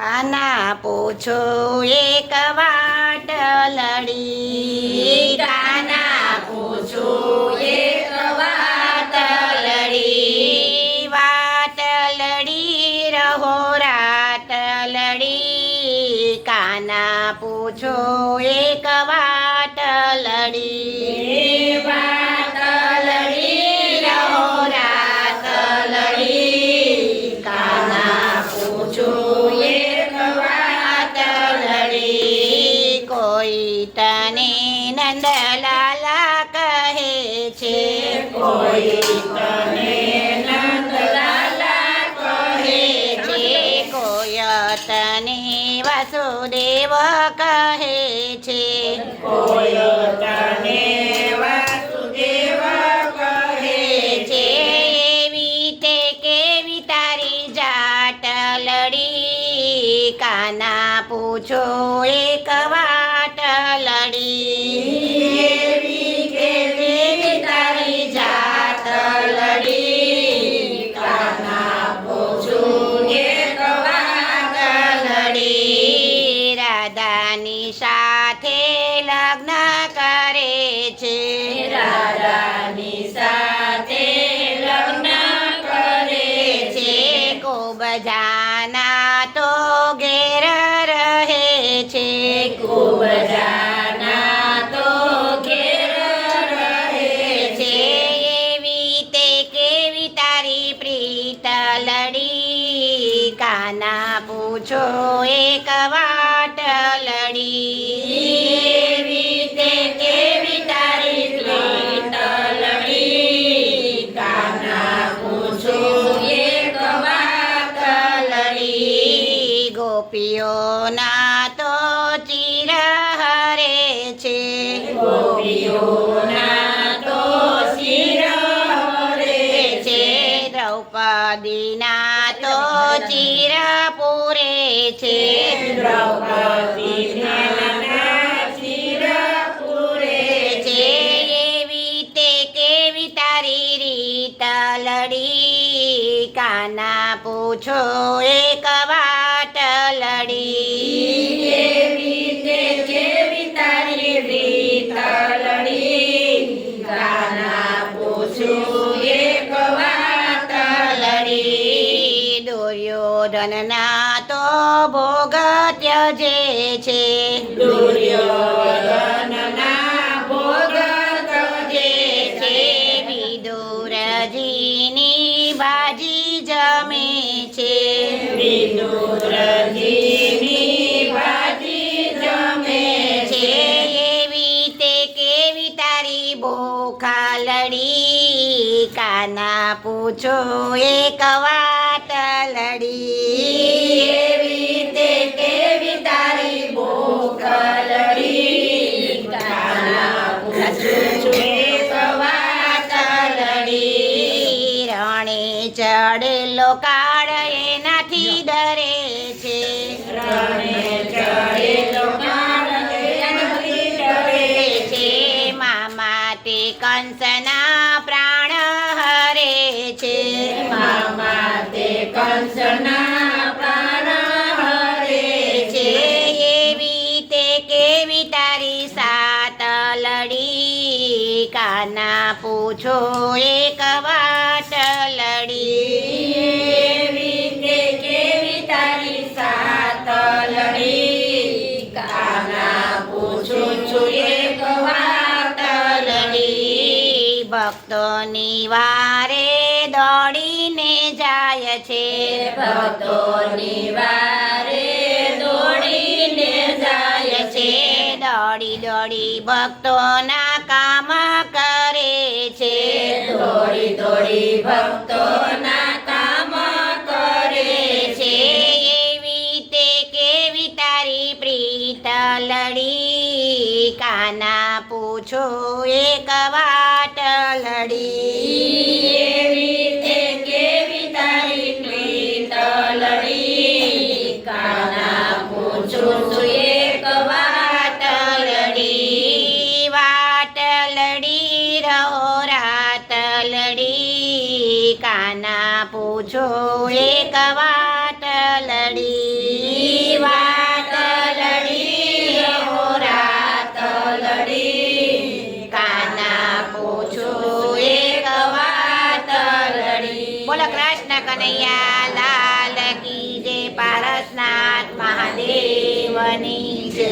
કાના પૂછો એક વાટલડી, કાના પૂછો એક વાટલડી, વાટલડી રહો રાતલડી, કાના પૂછો એક વાટલડી, વાટલડી રહો રાતલડી, કાના પૂછો એક વાટલડી. કોઈ તને નંદલાલા કહે છે, કોઈ તને નંદલાલા કહે છે, કોઈ તને વાસુદેવ કહે છે, કોઈ તને વાસુદેવ કહે છે. એવી તે કેવી તારી જાટલડી, કાના પૂછો એક વાટલડી, એવી કેવી તારી જાટલડી, કાના પૂછો એક વાટલડી. રાધાની સાથે લગ્ન કરે છે, રાધાની સાથે લગ્ન કરે છે, ખૂબ જાના તો ઘેર રહે છે, ખૂબ જાના તો ઘેર રહે છે. એવી તે કેવી તારી પ્રીતલડી, કાના પૂછો એક વાટલડી, એવી તે કેવી તારી પ્રીતલડી, કાના પૂછો એક વાટલડી. ગોપીઓના તો ચિર હરે છે, ગોપીઓના તો શિર હરે છે, દ્રૌપદીના તો ચિર પૂરે છે, દ્રૌપદીના શિર પૂરે છે. એવી તે કેવી તારી રીતલડી, કાના પૂછો એક વાટલડી, એવી તે કેવી તારી રીતલડી, કાના પૂછું એક વાટલડી. દુર્યોધનના તો ભોગ ત્યજે છે, દુર્યોધનના ભોગ તજે છે, વિદુરજીની ભાજી જમે છે, વિદુરજીની ભાજી જમે છે. એવી તે કેવી તારી ભૂખાલડી, કાના પૂછો એક વાટલડી, એવી તે કેવી તારી ભૂખલડી, કાના પૂછું એક વાટલડી. રણે ચડેલો કાળ એનાથી ડરે છે, રણે ચડેલો કાળ એનાથી ડરે છે, મામા તે કંસના પ્રાણ હરે છે, મામા તે કંસના પ્રાણ હરે છે. એવી તે કેવી તારી સાતલડી, કાના પૂછો એક વાટલડી, એવી તે કેવી તારી સાતલડી, કાના પૂછું છું એક વાટલડી. ભક્તોની વારે દોડીને જાય છે, ભક્તોની વારે દોડીને જાય છે, દોડી દોડી ભક્તોના કામ કરે છે, દોડી દોડી ભક્તોના કામ કરે છે. એવી તે કેવી તારી પ્રીતલડી, કાના પૂછો એક વાટલડી, એવી તે કેવી તારી પ્રીતલડી, કાના પૂછું છું એક વાટલડી. વાટલડી રહો રાતલડી, કાના પૂછો એક વાટલડી, કનૈયા લાલ કી જય પારસનાથ મહાદેવની જય